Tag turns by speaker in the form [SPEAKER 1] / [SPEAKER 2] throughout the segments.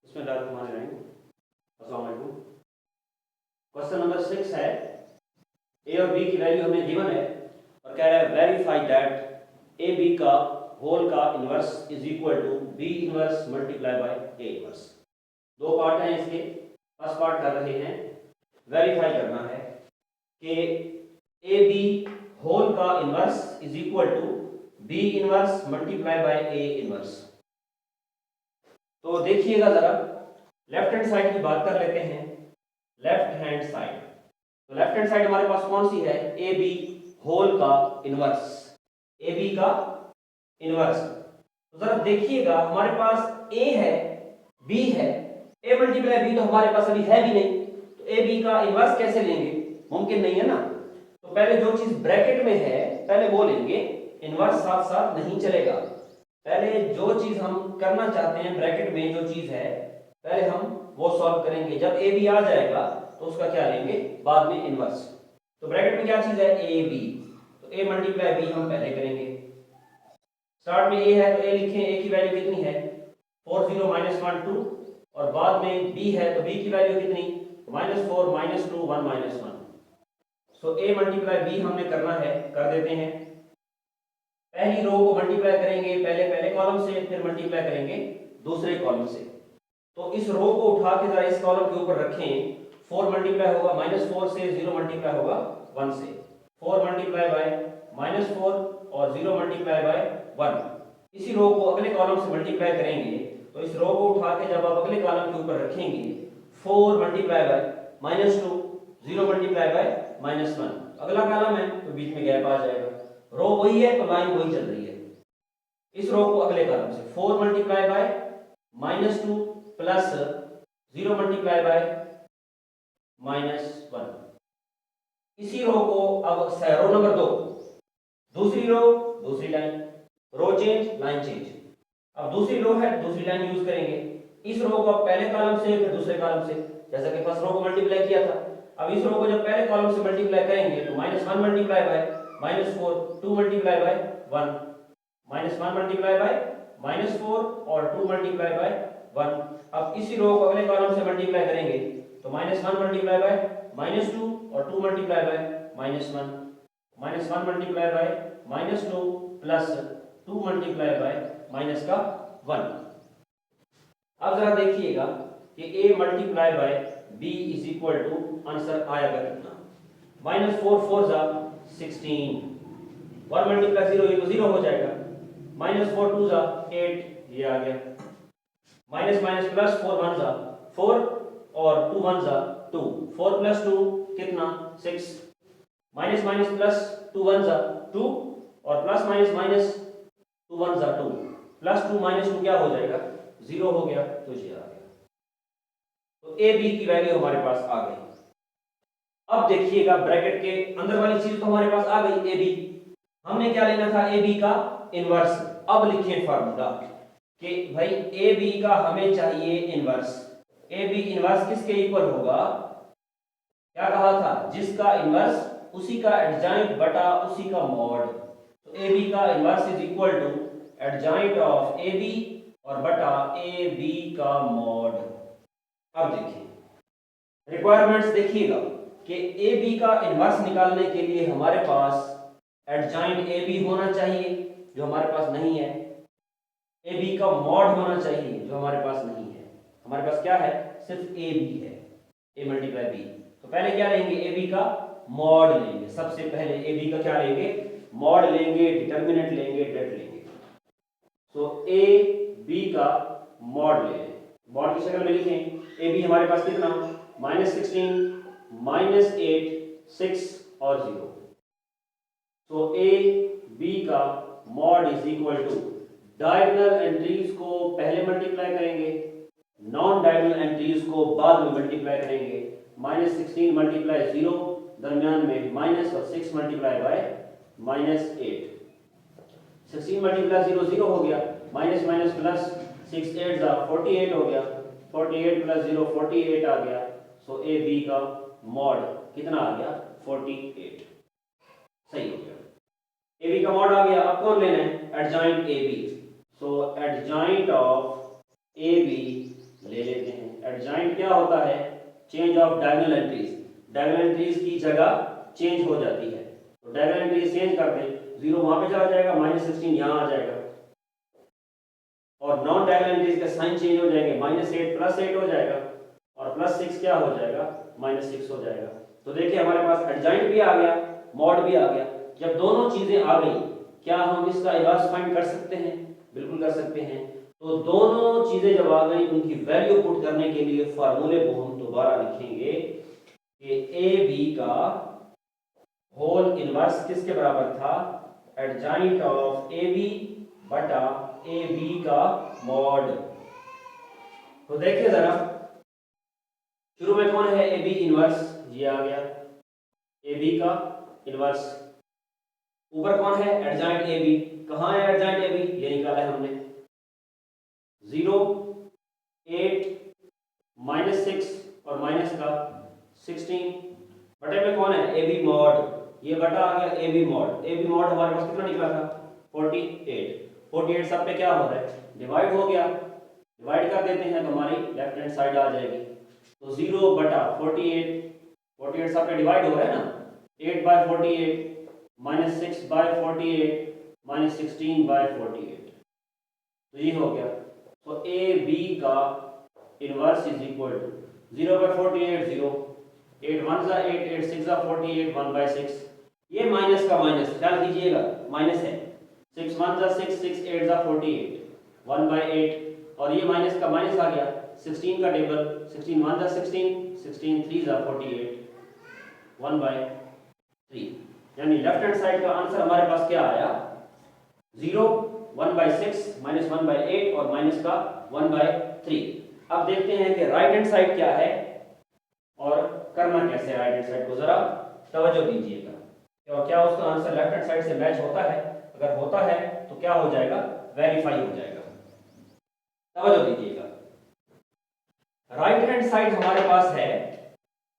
[SPEAKER 1] बिस्मिल्लाहिर्रहमानिर्रहीम। अस्सलाम वालेकुम। क्वेश्चन नंबर 6 है, ए और बी की वैल्यू हमें गिवन है और कह रहा है वेरीफाई दैट ए बी का होल का inverse is equal to B inverse multiply by A inverse. दो पार्ट हैं इसके। फर्स्ट पार्ट कर रहे हैं, वेरीफाई करना है कि ए बी होल का inverse is equal to B inverse multiply by A inverse. तो देखिएगा जरा, लेफ्ट हैंड साइड की बात कर लेते हैं। लेफ्ट हैंड साइड, तो लेफ्ट हैंड साइड हमारे पास कौन सी है? ए बी होल का इनवर्स, ए बी का इनवर्स। तो जरा देखिएगा, हमारे पास ए है, बी है, ए मल्टीप्लाई बी तो हमारे पास अभी है भी नहीं, तो ए बी का इनवर्स कैसे लेंगे? मुमकिन नहीं है ना। तो पहले जो चीज ब्रैकेट में है पहले वो लेंगे, इनवर्स साथ साथ नहीं चलेगा। पहले जो चीज हम करना चाहते हैं ब्रैकेट में जो चीज है पहले हम वो सॉल्व करेंगे। जब ए बी आ जाएगा तो उसका क्या लेंगे बाद में? इनवर्स। तो ब्रैकेट में क्या चीज है? ए बी, तो ए मल्टीप्लाई बी हम पहले करेंगे। स्टार्ट में ए है तो ए लिखें, ए की वैल्यू कितनी है? 4 0 -1 2, और बाद में बी है तो बी की वैल्यू कितनी? -4 -2 1 -1। सो ए मल्टीप्लाई बी हमने करना है, कर देते हैं। पहली रो को मल्टीप्लाई करेंगे पहले कॉलम से, फिर मल्टीप्लाई करेंगे दूसरे कॉलम से। तो इस रो को उठा के जरा इस कॉलम के ऊपर रखें। 4 मल्टीप्लाई होगा -4 से, 0 मल्टीप्लाई होगा 1 से। 4 मल्टीप्लाई बाय -4 और 0 मल्टीप्लाई बाय 1। इसी रो को अगले कॉलम से मल्टीप्लाई करेंगे, तो इस रो को उठा के जब आप अगले कॉलम के ऊपर रखेंगे 4 मल्टीप्लाई बाय -2, 0 मल्टीप्लाई बाय -1, अगला कॉलम है तो बीच में गैप आ जाएगा। रो वही है तो लाइन वही चल रही है। इस रो को अगले कॉलम से 4 multiply by -2 plus 0 multiply by -1। इसी रो को अब रो नंबर 2, दूसरी रो दूसरी लाइन, रो चेंज लाइन चेंज। अब दूसरी रो है दूसरी लाइन यूज करेंगे। इस रो को अब पहले कॉलम से फिर दूसरे कॉलम से, जैसा कि फर्स्ट रो को मल्टीप्लाई किया था। अब इस रो को जब पहले कॉलम से मल्टीप्लाई करेंगे तो -1 multiply bye -4, 2 multiply by 1, -1 multiply bye -4 और 2 मल्टीप्लाई बाय 1। अब इसी रो को अगले कॉलम से मल्टीप्लाई करेंगे तो -1 मल्टीप्लाई बाय -2 और 2 multiply by -1, -1 multiply by -2 plus 2 multiply by -1। अब जरा देखिएगा कि a multiply by b is equal to answer आएगा कितना? -4 4 जा 16, 1 मल्टीप्लाई 0 ये तो 0 हो जाएगा, -4 2 जा 8 ये आ गया, माइनस माइनस प्लस 4 1 जा 4 और 2 1 जा 2, 4 प्लस 2 कितना? 6, माइनस माइनस प्लस 2 1 जा 2 और प्लस माइनस माइनस 2 1 जा 2, प्लस 2 माइनस 2 क्या हो जाएगा? 0 हो गया, तो ये आ गया। तो ए बी की वैल्यू हमारे पास आ गई। अब देखिएगा ब्रैकेट के अंदर वाली चीज तो हमारे पास आ गई, ए बी। हमने क्या लेना था? ए बी का इनवर्स। अब लिखें फार्मूला कि भाई ए बी का हमें चाहिए इनवर्स। ए बी इनवर्स किसके इक्वल होगा? क्या कहा था? जिसका इनवर्स उसी का एडजॉइंट बटा उसी का मॉड। तो ए बी का inverse is equal to adjoint of A B और बटा ए बी का मॉड। अब देखिए रिक्वायरमेंट्स, देखिएगा कि ए बी का इनवर्स निकालने के लिए हमारे पास एडजॉइंट ए बी होना चाहिए जो हमारे पास नहीं है, ए बी का मॉड होना चाहिए जो हमारे पास नहीं है। हमारे पास क्या है? सिर्फ ए बी है, ए मल्टीप्लाई बी। तो पहले क्या लेंगे? ए बी का मॉड लेंगे। सबसे पहले ए बी का क्या लेंगे? मॉड लेंगे, डिटरमिनेंट लेंगे, डेट लेंगे। सो ए बी का मॉड ले लें। मॉड की शक्ल में लिखें, ए बी हमारे पास कितना? -16 -8 6 और 0। तो ए बी का mod is equal to diagonal entries को पहले मल्टीप्लाई करेंगे, नॉन डायगोनल एंट्रीज को बाद में मल्टीप्लाई करेंगे। -16 मल्टीप्लाई 0, दरमियान में माइनस, और 6 मल्टीप्लाई बाय -8। 16 मल्टीप्लाई 0 0 हो गया, माइनस माइनस प्लस 6 8 जा 48 हो गया, 48 प्लस 0 48 आ गया। सो ए बी का मॉड कितना आ गया? 48। सही हो गया, ए बी का मॉड आ गया। अब कौन लेना है? Adjoint A B. So adjoint of A B ले लेते हैं। एडजॉइंट क्या होता है? Change of diagonal entries, diagonal entries की जगह चेंज हो जाती है। तो डायगोनल एंट्रीज चेंज कर दें, 0 वहां पे चला जाएगा, -16 यहाँ आ जाएगा, और नॉन डायगोनल एंट्रीज के साइन चेंज हो जाएंगे, -8 +8 हो जाएगा, और +6 क्या हो जाएगा? -6 हो जाएगा। तो देखिए हमारे पास एडजॉइंट भी आ गया, मॉड भी आ गया। जब दोनों चीजें आ गई, क्या हम इसका इनवर्स फाइंड कर सकते हैं? बिल्कुल कर सकते हैं। तो दोनों चीजें जब आ गई, उनकी वैल्यू पुट करने के लिए फार्मूले को हम दोबारा लिखेंगे कि ए बी का होल इनवर्स किसके बराबर था? एडजॉइंट ऑफ ए बी बटा ए बी का मॉड। तो देखिए जरा, शुरू में कौन है? ए बी इनवर्स, ये आ गया ए बी का इनवर्स। ऊपर कौन है? Adjoint A B. कहाँ है एडजॉइंट ए बी? ये निकाला है हमने, 0, 8, -6 और माइनस का 16 बटे में कौन है? A B mod. ये बटा आ गया A B mod. A B mod हमारे पास कितना निकला था? 48। 48 सब पे क्या हो रहा है? डिवाइड हो गया। डिवाइड कर देते हैं तो हमारी लेफ्ट हैंड साइड आ जाएगी। तो 0 बटा 48, 48 सब पे डिवाइड हो रहा है ना, 8/48 -6/48 -16/48, तो ये हो गया। तो ए बी का इनवर्स इज इक्वल टू 0/48 0, 8 1 8, 8 6 48, 1/6। ये माइनस का माइनस, ख्याल कीजिएगा माइनस है, 6 1 6, 6 8 48, 1/8, और ये माइनस का माइनस आ गया। 16 का टेबल, 16 1 16, 16 3 48, 1/3। यानी लेफ्ट हैंड साइड का आंसर हमारे पास क्या आया? 0, 1/6, -1/8 और माइनस का 1/3। अब देखते हैं कि राइट हैंड साइड क्या है और करना कैसे है। राइट हैंड साइड को जरा तवज्जो दीजिएगा, क्या उसका आंसर लेफ्ट हैंड साइड से मैच होता है? अगर होता है तो क्या हो जाएगा? वेरीफाई हो जाएगा। तवज्जो दीजिएगा, राइट हैंड साइड हमारे पास है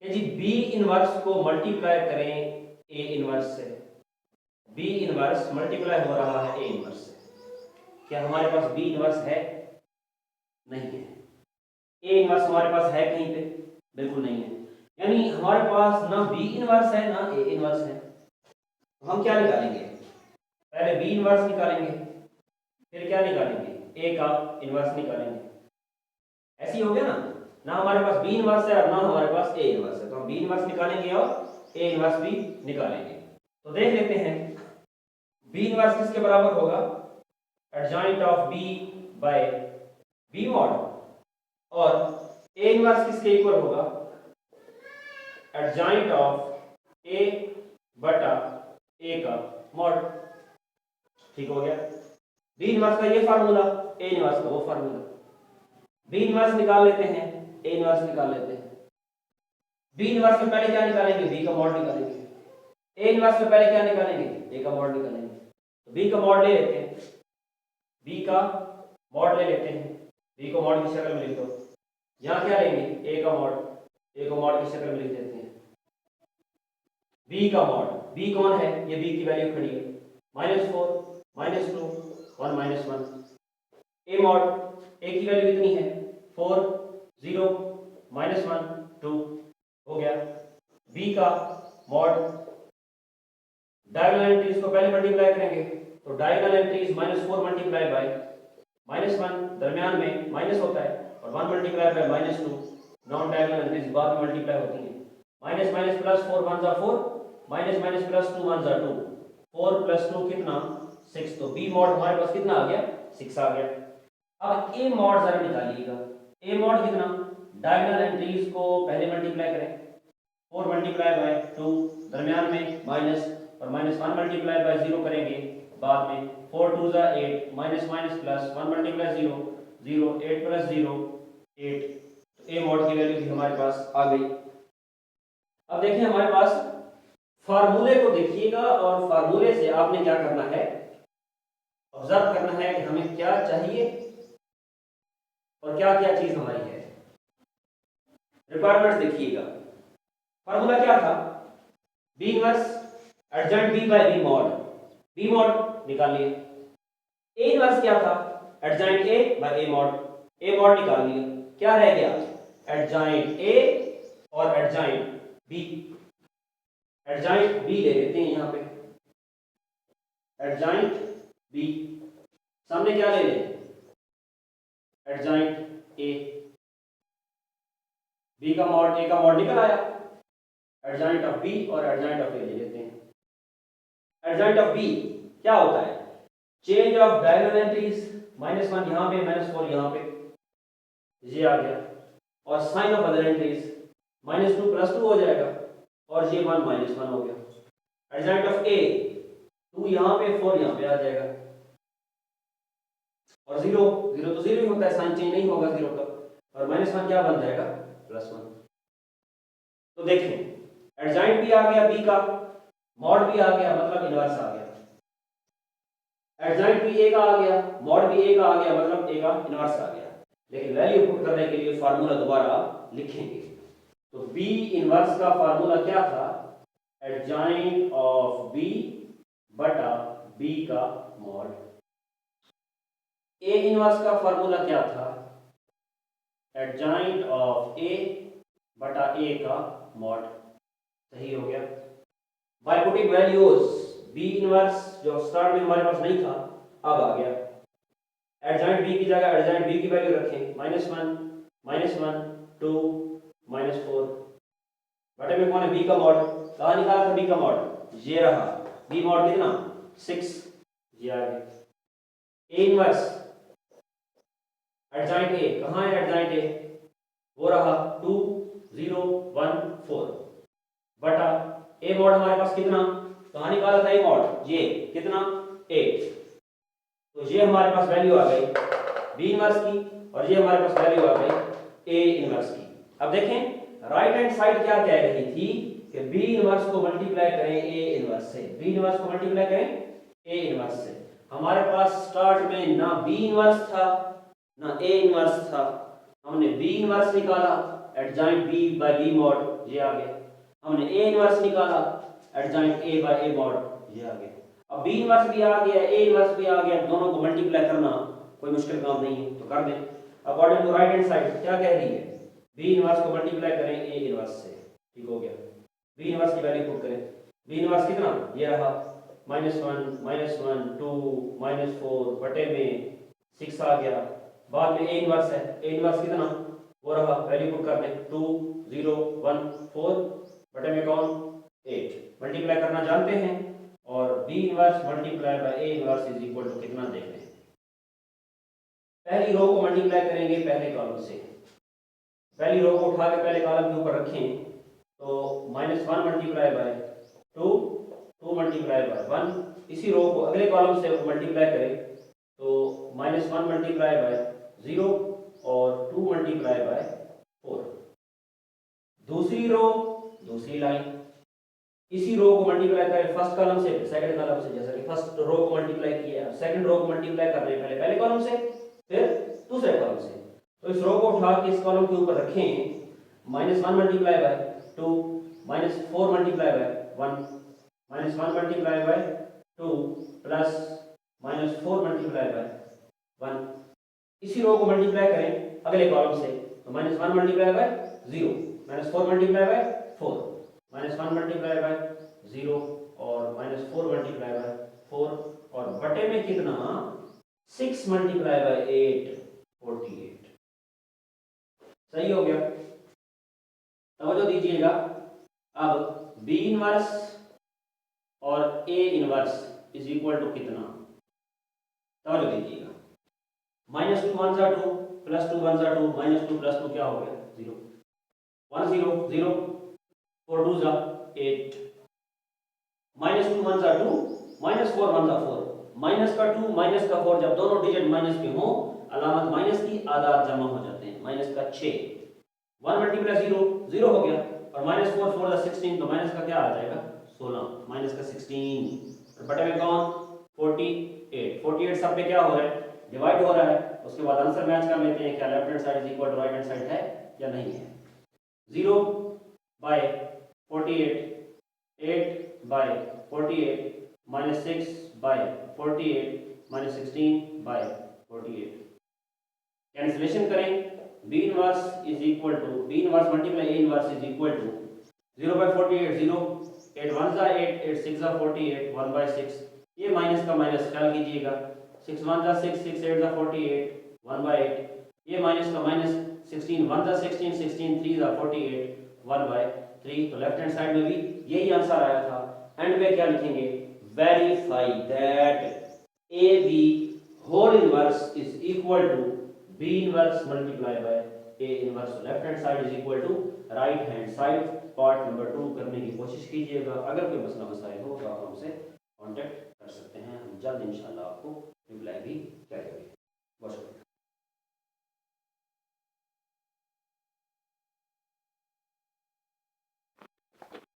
[SPEAKER 1] कि जी बी इनवर्स को मल्टीप्लाई करें ए इनवर्स से। बी इनवर्स मल्टीप्लाई हो रहा है ए इनवर्स से। क्या हमारे पास बी इनवर्स है? नहीं है। ए इनवर्स हमारे पास है कहीं पे? बिल्कुल नहीं है। यानी हमारे पास ना बी इनवर्स है ना ए इनवर्स है। तो हम क्या निकालेंगे? पहले बी इनवर्स निकालेंगे, फिर क्या निकालेंगे? ए का इनवर्स निकालेंगे। ऐसे ही हो गया ना हमारे पास बी इनवर्स है और ना हमारे पास ए इनवर्स है, तो हम बी इनवर्स निकालेंगे और ए इनवर्स भी निकालेंगे। तो देख लेते हैं बी इनवर्स किसके बराबर होगा? Adjoint of B by B mod, और ए इनवर्स किसके इक्वल होगा? एडजॉइंट ऑफ ए बटा ए का मॉड। ठीक हो गया। बी इनवर्स का ये फार्मूला, ए इनवर्स का वो फार्मूला। बी इनवर्स निकाल लेते हैं, ए इनवर्स निकाल लेते हैं। बी इनवर्स में पहले क्या निकालेंगे? बी का मॉड निकालेंगे। ए इनवर्स में पहले क्या निकालेंगे? ए का मॉड निकालेंगे। तो बी का मॉड ले लेते हैं, बी का मॉड ले लेते हैं। बी को मॉड की शक्ल में लिख दो। यहाँ क्या लेंगे? ए का मॉड, ए को मॉड की शक्ल में लिख देते हैं। बी का मॉड, बी कौन है? ये बी की वैल्यू खड़ी है, -4, -2, 1 -1। ए मॉड, ए की वैल्यू कितनी है? 4, 0, -1, 2 हो गया। बी का मॉड, डायगोनल एंट्रीज को पहले मल्टीप्लाई करेंगे, तो डायगोनल एंट्रीज -4 मल्टीप्लाई बाय -1, दरमियान में माइनस होता है, और 1 multiply by -2, non diagonal entries बाद में मल्टीप्लाई होती हैं। Minus minus plus 4 1 4, minus minus plus 2 1 2, 4 + 2 कितना? 6। तो बी मॉड हमारे पास कितना आ गया? 6 आ गया। अब ए मॉड जरा निकालिएगा। ए मॉड कितना? डायगोनल एंट्रीज को पहले मल्टीप्लाई करें, 4 मल्टीप्लाई बाय 2, दरमियान में माइनस, और -1 मल्टीप्लाई बाय 0 करेंगे बाद में। 4 2 8, माइनस माइनस प्लस, 1 मल्टीप्लाई 0 0, 8 + 0 8। तो ए मॉड की वैल्यू भी हमारे पास आ गई। अब देखिए हमारे पास फार्मूले को देखिएगा, और फार्मूले से आपने क्या करना है? ऑब्जर्व करना है कि हमें क्या चाहिए और क्या क्या चीज हमारी है। रिक्वायरमेंट्स देखिएगा। फार्मूला क्या था? B inverse adjoint B by B mod. B mod निकाल लिए। ए इनवर्स क्या था? Adjoint A by A mod. A mod निकाल लिए। क्या रह गया, एडजॉइंट ए और एडजॉइंट बी। एडजॉइंट बी ले लेते हैं यहाँ पे, एडजॉइंट बी, सामने क्या ले लें, एडजॉइंट ए, बी का मॉड ए का मॉड निकल आया, एडजॉइंट ऑफ बी और एडजॉइंट ऑफ ए ले लेते हैं। एडजॉइंट ऑफ बी क्या होता है, चेंज ऑफ डायगोनल एंट्रीज, -1 यहाँ पे, -4 यहाँ पे, ये आ गया, और साइन ऑफ अदर एंट्रीज, -2 +2 हो जाएगा, और ये 1 -1 हो गया। एडजॉइंट ऑफ ए 2 यहाँ पे, 4 यहाँ पे आ जाएगा, और 0 0 तो 0 ही होता है, साइन चेंज नहीं होगा 0 का, और -1 क्या बन जाएगा, +1। तो देखें एडजॉइंट भी आ गया बी का, मॉड भी आ गया, मतलब इनवर्स आ गया, एडजॉइंट भी ए का आ गया, मॉड भी ए का आ गया, मतलब ए का इनवर्स आ गया। लेकिन वैल्यू पुट करने के लिए फार्मूला दोबारा लिखेंगे। तो बी इनवर्स का फार्मूला क्या था, एडजॉइंट ऑफ बी बटा बी का मॉड। ए इनवर्स का फार्मूला क्या था, एडजॉइंट ऑफ ए बटा ए का मॉड। सही हो गया। By putting values, B inverse जो स्टार्ट में हमारे पास नहीं था अब आ गया, एडजॉइंट बी की जगह एडजॉइंट बी की वैल्यू रखें, -1 2 -4, बटे में कौन है, बी का मॉड। कहाँ निकाला था बी का मॉड, ये रहा, बी मॉड कितना 6, ये आ गया। ए इनवर्स एडजॉइंट ए, कहाँ है एडजॉइंट ए, वो रहा 2 0 1 4, बटा ए मॉड हमारे पास कितना, कहाँ निकाला था ए मॉड, ये कितना 8, तो ये हमारे पास वैल्यू आ गई बी इनवर्स की, और ये हमारे पास वैल्यू आ गई ए इनवर्स की। अब देखें राइट हैंड साइड क्या कह रही थी कि बी इनवर्स को मल्टीप्लाई करें ए इनवर्स से, बी इनवर्स को मल्टीप्लाई करें ए इनवर्स से। हमारे पास स्टार्ट में ना बी इनवर्स था ना ए इनवर्स था, हमने बी इनवर्स निकाला, adjoint B by B mod, ये आ गया। हमने ए इनवर्स निकाला, adjoint A by A mod, ये आ गया। अब बी इनवर्स भी आ गया, ए इनवर्स भी आ गया, दोनों को मल्टीप्लाई करना कोई मुश्किल काम नहीं है, तो कर दें। According to right hand side क्या कह रही है, बी इनवर्स को मल्टीप्लाई करें ए इनवर्स से, ठीक हो गया। बी इनवर्स की वैल्यू पुट करें, बी इनवर्स कितना, ये रहा -1 2 -4 बटे में 6 आ गया, बाद में ए इनवर्स है, ए इनवर्स कितना, वो रहा, वैल्यू पुट कर दें 2 0 1 4 बटे में कौन 8, मल्टीप्लाई करना जानते हैं, और B inverse multiply by A inverse is equal to कितना देख लें। पहली रो को मल्टीप्लाई करेंगे पहले कॉलम से, पहली रो को उठा के पहले कॉलम के ऊपर रखें, तो -1 मल्टीप्लाई बाय 2 2 मल्टीप्लाई बाय 1, इसी रो को अगले कॉलम से मल्टीप्लाई करें, तो -1 मल्टीप्लाई बाय 0 और 2 मल्टीप्लाई बाय 4। दूसरी रो दूसरी लाइन, इसी रो को मल्टीप्लाई करें फर्स्ट कॉलम से सेकंड कॉलम से, जैसा कि फर्स्ट रो को मल्टीप्लाई किया, सेकंड रो को मल्टीप्लाई कर रहे हैं पहले कॉलम से फिर दूसरे कॉलम से, तो इस रो को उठा के इस कॉलम के ऊपर रखें, -1 multiply by 2 -4 multiply by 1 -1 multiply by 2 plus -4 multiply by 1, इसी रो को मल्टीप्लाई करें अगले कॉलम से, तो -1 multiply bye 0 -4 multiply by 4 -1 multiply bye 0 और -4 मल्टीप्लाई बाय 4, और बटे में कितना 6 मल्टीप्लाई बाय 8 48। सही हो गया। तवज्जो दीजिएगा, अब बी इनवर्स और A inverse is equal to कितना, तवज्जो दीजिएगा, -2 1 सा 2 +2 1 सा 2 -2 +2 क्या हो गया 0 1 0 0 4 2 सा 8, -2 1 सा 2 -4 1 सा 4, माइनस का 2 माइनस का 4 जब दोनों डिजिट माइनस के हों अलामत माइनस की आदाद जमा हो जाते हैं, माइनस का 6 1 मल्टीप्लाई 0 0 हो गया, और -4 4 दा 16, तो माइनस का क्या आ जाएगा 16, माइनस का 16, और बटे में कौन 48 48 सब पे क्या हो रहा है डिवाइड हो रहा है। उसके बाद आंसर मैच कर लेते हैं, क्या left hand side is equal to right hand side है या नहीं है। 0 by 48 8 by 48 -6 by 48 -16 by 48, cancellation करें B inverse is equal to B inverse multiply A inverse is equal to 0/48 0, 8 1 जा 8, 8 6 जा 48, 1/6। ये माइनस का माइनस क्या कीजिएगा, 6 1 जा 6, 6 8 जा 48, 1/8। ये माइनस का माइनस 16 1 जा 16, 16 3 जा 48, 1/3। तो लेफ्ट हैंड साइड में भी यही आंसर आया था। एंड में क्या लिखेंगे, verify that A B whole inverse is equal to B inverse multiply by A inverse. Left hand side is equal to right hand side. Part number 2 करने की कोशिश कीजिएगा। अगर कोई मसला मसाइल हो तो आप हमसे कांटेक्ट कर सकते हैं, हम जल्द इंशाल्लाह आपको रिप्लाई भी